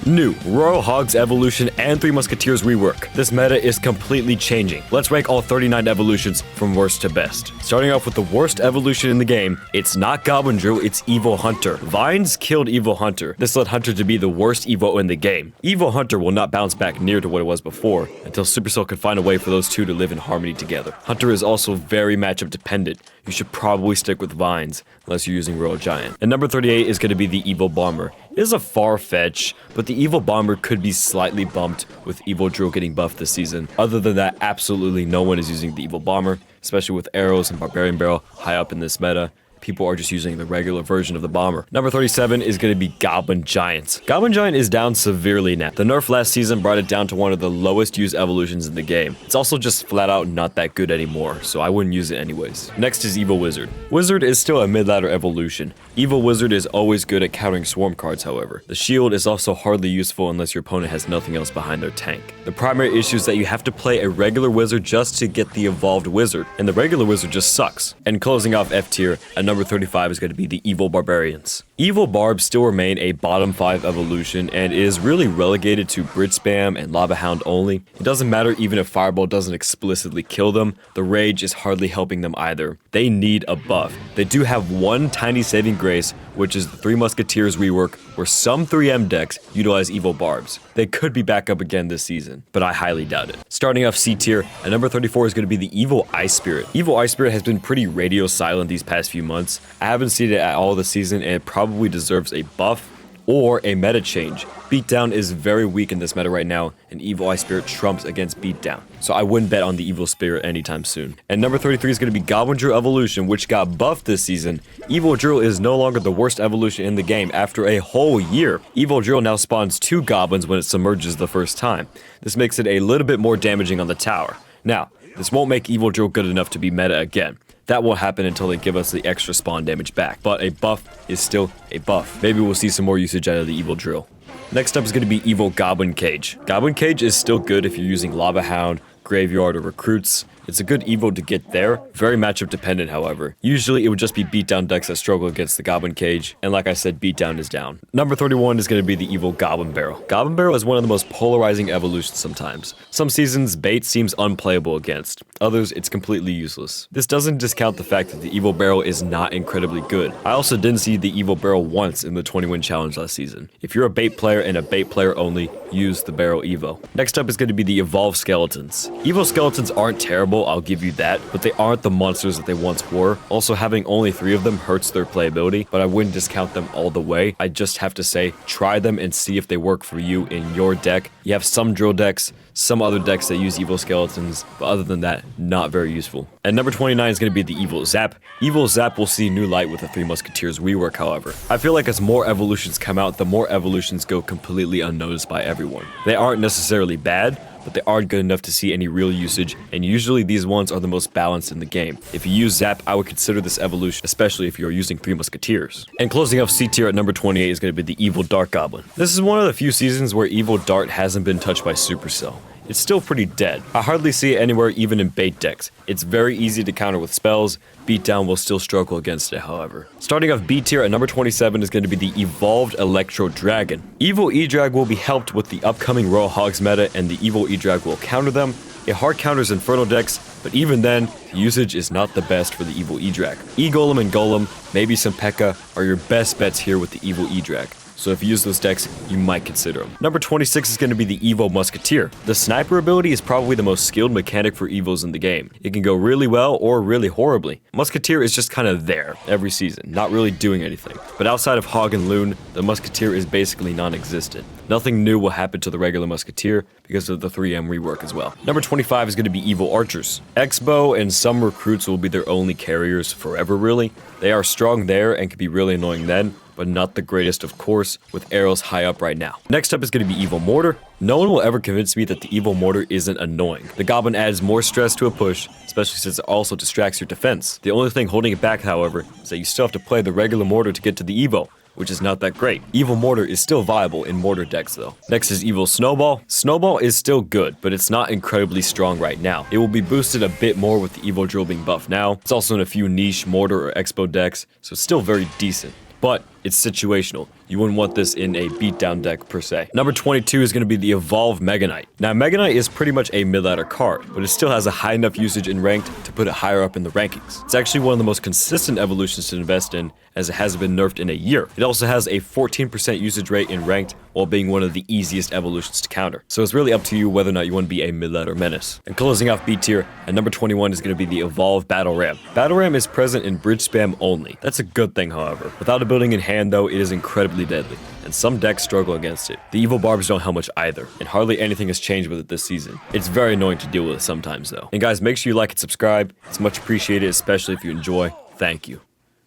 New, Royal Hogs evolution and Three Musketeers rework. This meta is completely changing. Let's rank all 39 evolutions from worst to best. Starting off with the worst evolution in the game, it's not Goblin Drill, it's Evil Hunter. Vines killed Evil Hunter. This led Hunter to be the worst Evo in the game. Evil Hunter will not bounce back near to what it was before until Supercell can find a way for those two to live in harmony together. Hunter is also very matchup dependent. You should probably stick with Vines unless you're using Royal Giant. And number 38 is going to be the Evil Bomber. It is a far fetch, but the Evil Bomber could be slightly bumped with Evil Drill getting buffed this season. Other than that, absolutely no one is using the Evil Bomber, especially with arrows and Barbarian Barrel high up in this meta. People are just using the regular version of the bomber. Number 37 is going to be Goblin Giants. Goblin Giant is down severely now. The nerf last season brought it down to one of the lowest used evolutions in the game. It's also just flat out not that good anymore, so I wouldn't use it anyways. Next is Evil Wizard. Wizard is still a mid-ladder evolution. Evil Wizard is always good at countering swarm cards, however. The shield is also hardly useful unless your opponent has nothing else behind their tank. The primary issue is that you have to play a regular wizard just to get the evolved wizard, and the regular wizard just sucks. And closing off F tier, at number 35 is going to be the Evil Barbarians. Evil Barbs still remain a bottom 5 evolution and is really relegated to Bridge Spam and Lava Hound only. It doesn't matter even if Fireball doesn't explicitly kill them, the Rage is hardly helping them either. They need a buff. They do have one tiny saving grace, which is the Three Musketeers rework, where some 3M decks utilize Evil Barbs. They could be back up again this season, but I highly doubt it. Starting off C tier, at number 34 is going to be the Evil Ice Spirit. Evil Ice Spirit has been pretty radio silent these past few months. I haven't seen it at all this season, and it probably deserves a buff or a meta change. Beatdown is very weak in this meta right now, and Evil Ice Spirit trumps against Beatdown. So I wouldn't bet on the Evil Spirit anytime soon. And number 33 is going to be Goblin Drill Evolution, which got buffed this season. Evil Drill is no longer the worst evolution in the game after a whole year. Evil Drill now spawns 2 goblins when it submerges the first time. This makes it a little bit more damaging on the tower. Now, this won't make Evil Drill good enough to be meta again. That won't happen until they give us the extra spawn damage back, but a buff is still a buff. Maybe we'll see some more usage out of the Evil Drill. Next up is going to be Evil Goblin Cage. Goblin Cage is still good if you're using Lava Hound, Graveyard, or Recruits. It's a good Evo to get there. Very matchup dependent, however. Usually it would just be beatdown decks that struggle against the Goblin Cage, and like I said, beatdown is down. Number 31 is going to be the Evil Goblin Barrel. Goblin Barrel is one of the most polarizing evolutions sometimes. Some seasons, bait seems unplayable against. Others, it's completely useless. This doesn't discount the fact that the Evil Barrel is not incredibly good. I also didn't see the Evil Barrel once in the 20-win challenge last season. If you're a bait player and a bait player only, use the Barrel Evo. Next up is going to be the Evolved Skeletons. Evo Skeletons aren't terrible, I'll give you that, but they aren't the monsters that they once were. Also, having only 3 of them hurts their playability, but I wouldn't discount them all the way. I just have to say, try them and see if they work for you in your deck. You have some drill decks, some other decks that use Evil Skeletons, but other than that, not very useful. And number 29 is going to be the Evil Zap. Evil Zap will see new light with the Three Musketeers rework, however. I feel like as more evolutions come out, the more evolutions go completely unnoticed by everyone. They aren't necessarily bad, but they aren't good enough to see any real usage, and usually these ones are the most balanced in the game. If you use Zap, I would consider this evolution, especially if you're using Three Musketeers. And closing off C tier at number 28 is going to be the Evil Dart Goblin. This is one of the few seasons where Evil Dart hasn't been touched by Supercell. It's still pretty dead. I hardly see it anywhere even in bait decks. It's very easy to counter with spells. Beatdown will still struggle against it, however. Starting off B tier at number 27 is going to be the Evolved Electro Dragon. Evil E-Drag will be helped with the upcoming Royal Hogs meta, and the Evil E-Drag will counter them. It hard counters Inferno decks, but even then, the usage is not the best for the Evil E-Drag. E-Golem and Golem, maybe some P.E.K.K.A. are your best bets here with the Evil E-Drag. So if you use those decks, you might consider them. Number 26 is going to be the Evo Musketeer. The sniper ability is probably the most skilled mechanic for Evos in the game. It can go really well or really horribly. Musketeer is just kind of there every season, not really doing anything. But outside of Hog and Loon, the Musketeer is basically non-existent. Nothing new will happen to the regular Musketeer because of the 3M rework as well. Number 25 is going to be Evil Archers. X-Bow and some recruits will be their only carriers forever, really. They are strong there and can be really annoying then, but not the greatest, of course, with arrows high up right now. Next up is going to be Evil Mortar. No one will ever convince me that the Evil Mortar isn't annoying. The Goblin adds more stress to a push, especially since it also distracts your defense. The only thing holding it back, however, is that you still have to play the regular Mortar to get to the Evo, which is not that great. Evil Mortar is still viable in Mortar decks though. Next is Evil Snowball. Snowball is still good, but it's not incredibly strong right now. It will be boosted a bit more with the Evil Drill being buffed now. It's also in a few niche Mortar or Expo decks, so it's still very decent. But It's situational. You wouldn't want this in a beatdown deck per se. Number 22 is going to be the Evolve Mega Knight. Now, Mega Knight is pretty much a mid-ladder card, but it still has a high enough usage in ranked to put it higher up in the rankings. It's actually one of the most consistent evolutions to invest in, as it hasn't been nerfed in a year. It also has a 14% usage rate in ranked, while being one of the easiest evolutions to counter. So it's really up to you whether or not you want to be a mid-ladder menace. And closing off B tier, at number 21 is going to be the Evolve Battle Ram. Battle Ram is present in bridge spam only. That's a good thing, however. Without a building in hand though, it is incredibly deadly, and some decks struggle against it. The evil barbs don't help much either, and hardly anything has changed with it this season. It's very annoying to deal with sometimes though. And guys, make sure you like and subscribe. It's much appreciated, especially if you enjoy. Thank you.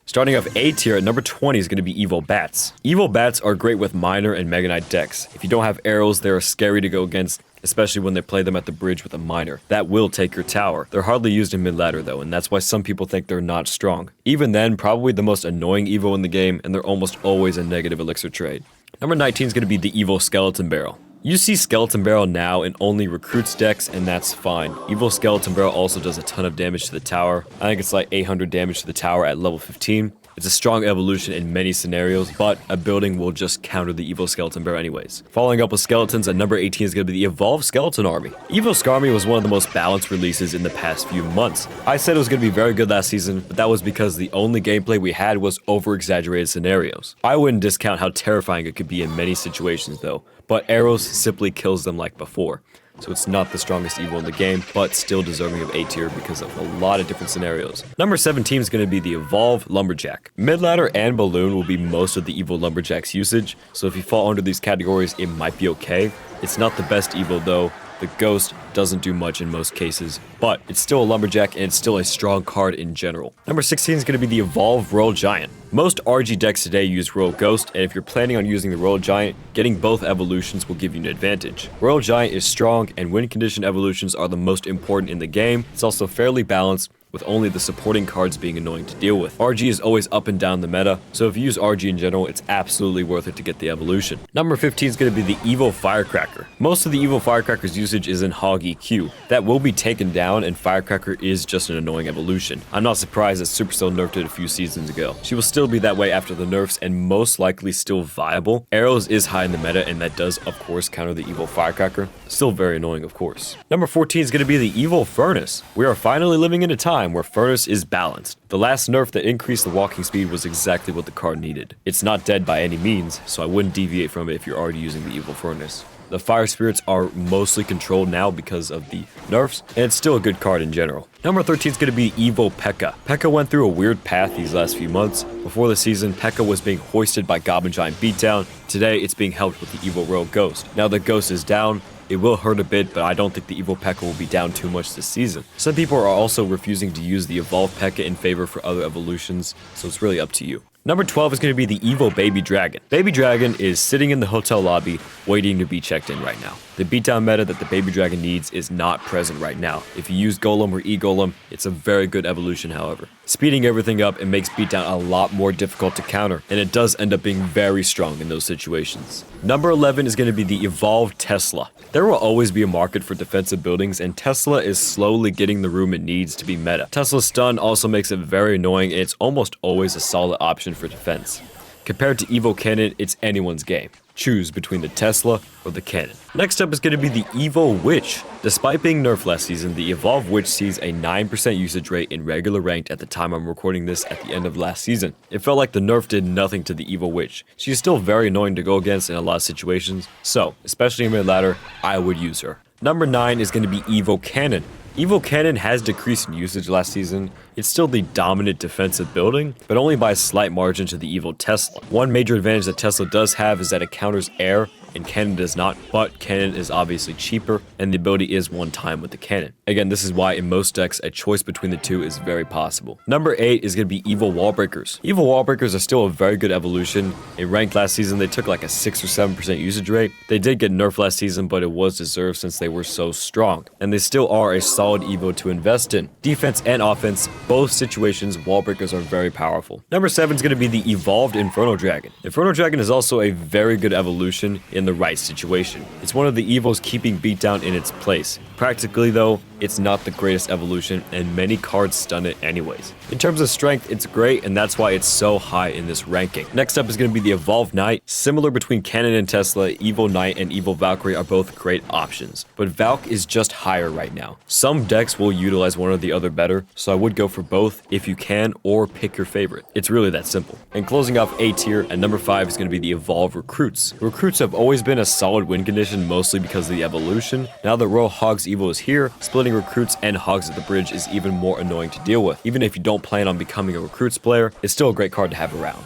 Starting off A tier at number 20 is going to be Evil Bats. Evil Bats are great with Miner and Mega Knight decks. If you don't have arrows, they are scary to go against, especially when they play them at the bridge with a Miner. That will take your tower. They're hardly used in mid-ladder though, and that's why some people think they're not strong. Even then, probably the most annoying Evo in the game, and they're almost always a negative elixir trade. Number 19 is going to be the Evil Skeleton Barrel. You see Skeleton Barrel now in only recruits decks, and that's fine. Evil Skeleton Barrel also does a ton of damage to the tower. I think it's like 800 damage to the tower at level 15. It's a strong evolution in many scenarios, but a building will just counter the Evil Skeleton Barrel anyways. Following up with skeletons, at number 18 is going to be the Evolved Skeleton Army. Evil Skarmy was one of the most balanced releases in the past few months. I said it was going to be very good last season, but that was because the only gameplay we had was over-exaggerated scenarios. I wouldn't discount how terrifying it could be in many situations though, but arrows simply kills them like before. So it's not the strongest evil in the game, but still deserving of A tier because of a lot of different scenarios. Number 17 is going to be the Evolve Lumberjack. Mid-ladder and Balloon will be most of the evil Lumberjack's usage, so if you fall under these categories, it might be okay. It's not the best evil though. The Ghost doesn't do much in most cases, but it's still a Lumberjack and it's still a strong card in general. Number 16 is going to be the Evolve Royal Giant. Most RG decks today use Royal Ghost, and if you're planning on using the Royal Giant, getting both evolutions will give you an advantage. Royal Giant is strong, and win condition evolutions are the most important in the game. It's also fairly balanced, with only the supporting cards being annoying to deal with. RG is always up and down the meta, so if you use RG in general, it's absolutely worth it to get the evolution. Number 15 is going to be the Evil Firecracker. Most of the Evil Firecracker's usage is in Hog EQ. That will be taken down, and Firecracker is just an annoying evolution. I'm not surprised that Supercell nerfed it a few seasons ago. She will still be that way after the nerfs, and most likely still viable. Arrows is high in the meta, and that does, of course, counter the Evil Firecracker. Still very annoying, of course. Number 14 is going to be the Evil Furnace. We are finally living in a time where Furnace is balanced. The last nerf that increased the walking speed was exactly what the card needed. It's not dead by any means, so I wouldn't deviate from it if you're already using the Evil Furnace. The fire spirits are mostly controlled now because of the nerfs, and it's still a good card in general. Number 13 is going to be Evo P.E.K.K.A. P.E.K.K.A. went through a weird path these last few months. Before the season, P.E.K.K.A. was being hoisted by Goblin Giant Beatdown. Today, it's being helped with the Evo Royal Ghost. Now that Ghost is down, it will hurt a bit, but I don't think the Evo P.E.K.K.A. will be down too much this season. Some people are also refusing to use the Evolved P.E.K.K.A. in favor for other evolutions, so it's really up to you. Number 12 is going to be the Evo Baby Dragon. Baby Dragon is sitting in the hotel lobby waiting to be checked in right now. The beatdown meta that the Baby Dragon needs is not present right now. If you use Golem or E-Golem, it's a very good evolution however. Speeding everything up, it makes beatdown a lot more difficult to counter, and it does end up being very strong in those situations. Number 11 is going to be the Evolved Tesla. There will always be a market for defensive buildings, and Tesla is slowly getting the room it needs to be meta. Tesla's stun also makes it very annoying, and it's almost always a solid option for defense. Compared to Evo Cannon, it's anyone's game. Choose between the Tesla or the Cannon. Next up is going to be the Evo Witch. Despite being nerfed last season, the Evolved Witch sees a 9% usage rate in regular ranked at the time I'm recording this at the end of last season. It felt like the nerf did nothing to the Evo Witch. She's still very annoying to go against in a lot of situations, so, especially in mid-ladder, I would use her. Number 9 is going to be Evo Cannon. Evo Cannon has decreased in usage last season. It's still the dominant defensive building, but only by a slight margin to the Evo Tesla. One major advantage that Tesla does have is that it counters air, and Cannon does not, but Cannon is obviously cheaper, and the ability is one time with the Cannon. Again, this is why in most decks, a choice between the two is very possible. Number 8 is going to be Evil Wallbreakers. Evil Wallbreakers are still a very good evolution. In ranked last season, they took like a 6 or 7% usage rate. They did get nerfed last season, but it was deserved since they were so strong, and they still are a solid Evo to invest in. Defense and offense, both situations, Wallbreakers are very powerful. Number 7 is going to be the Evolved Inferno Dragon. Inferno Dragon is also a very good evolution in the right situation. It's one of the evils keeping beatdown in its place. Practically though, it's not the greatest evolution, and many cards stun it anyways. In terms of strength, it's great, and that's why it's so high in this ranking. Next up is going to be the Evolved Knight. Similar between Cannon and Tesla, Evo Knight and Evo Valkyrie are both great options, but Valk is just higher right now. Some decks will utilize one or the other better, so I would go for both if you can, or pick your favorite. It's really that simple. And closing off A tier, at number 5 is going to be the Evolved Recruits. Recruits have always been a solid win condition, mostly because of the evolution. Now that Royal Hogs Evo is here, splitting Recruits and Hogs at the Bridge is even more annoying to deal with. Even if you don't plan on becoming a Recruits player, it's still a great card to have around.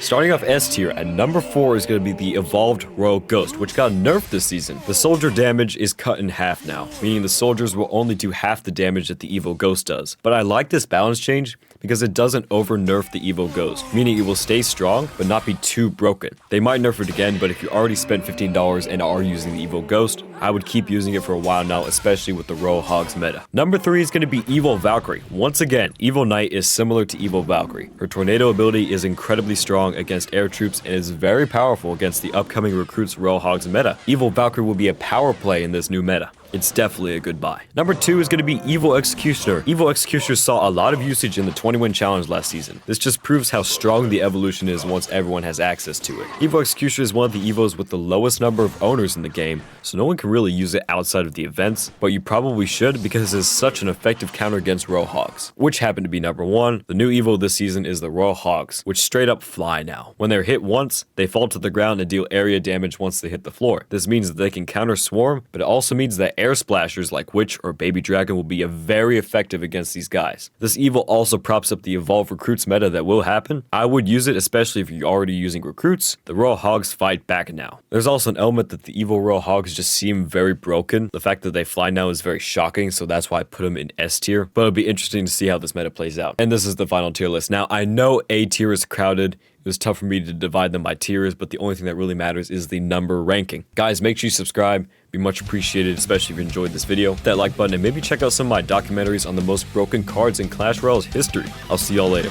Starting off S tier, at number 4 is going to be the Evolved Royal Ghost, which got nerfed this season. The soldier damage is cut in half now, meaning the soldiers will only do half the damage that the Evo Ghost does. But I like this balance change because it doesn't over nerf the Evo Ghost, meaning it will stay strong but not be too broken. They might nerf it again, but if you already spent $15 and are using the Evo Ghost, I would keep using it for a while now, especially with the Royal Hogs meta. Number 3 is going to be Evo Valkyrie. Once again, Evo Knight is similar to Evo Valkyrie. Her tornado ability is incredibly strong against air troops and is very powerful against the upcoming Recruits Royal Hogs meta. Evo Valkyrie will be a power play in this new meta. It's definitely a good buy. Number 2 is going to be Evo Executioner. Evo Executioner saw a lot of usage in the 20-win challenge last season. This just proves how strong the evolution is once everyone has access to it. Evo Executioner is one of the Evos with the lowest number of owners in the game, so no one can really use it outside of the events, but you probably should because it is such an effective counter against Royal Hogs, which happen to be number 1. The new Evo this season is the Royal Hogs, which straight up fly now. When they're hit once, they fall to the ground and deal area damage once they hit the floor. This means that they can counter Swarm, but it also means that air splashers like Witch or Baby Dragon will be very effective against these guys. This Evo also props up the Evolved Recruits meta that will happen. I would use it, especially if you're already using Recruits. The Royal Hogs fight back now. There's also an element that the Evo Royal Hogs just seem very broken. The fact that they fly now is very shocking, so that's why I put them in S tier, but it'll be interesting to see how this meta plays out. And this is the final tier list. Now, I know A tier is crowded. It was tough for me to divide them by tiers, but the only thing that really matters is the number ranking. Guys, make sure you subscribe. Be much appreciated, especially if you enjoyed this video. Hit that like button and maybe check out some of my documentaries on the most broken cards in Clash Royale's history. I'll see y'all later.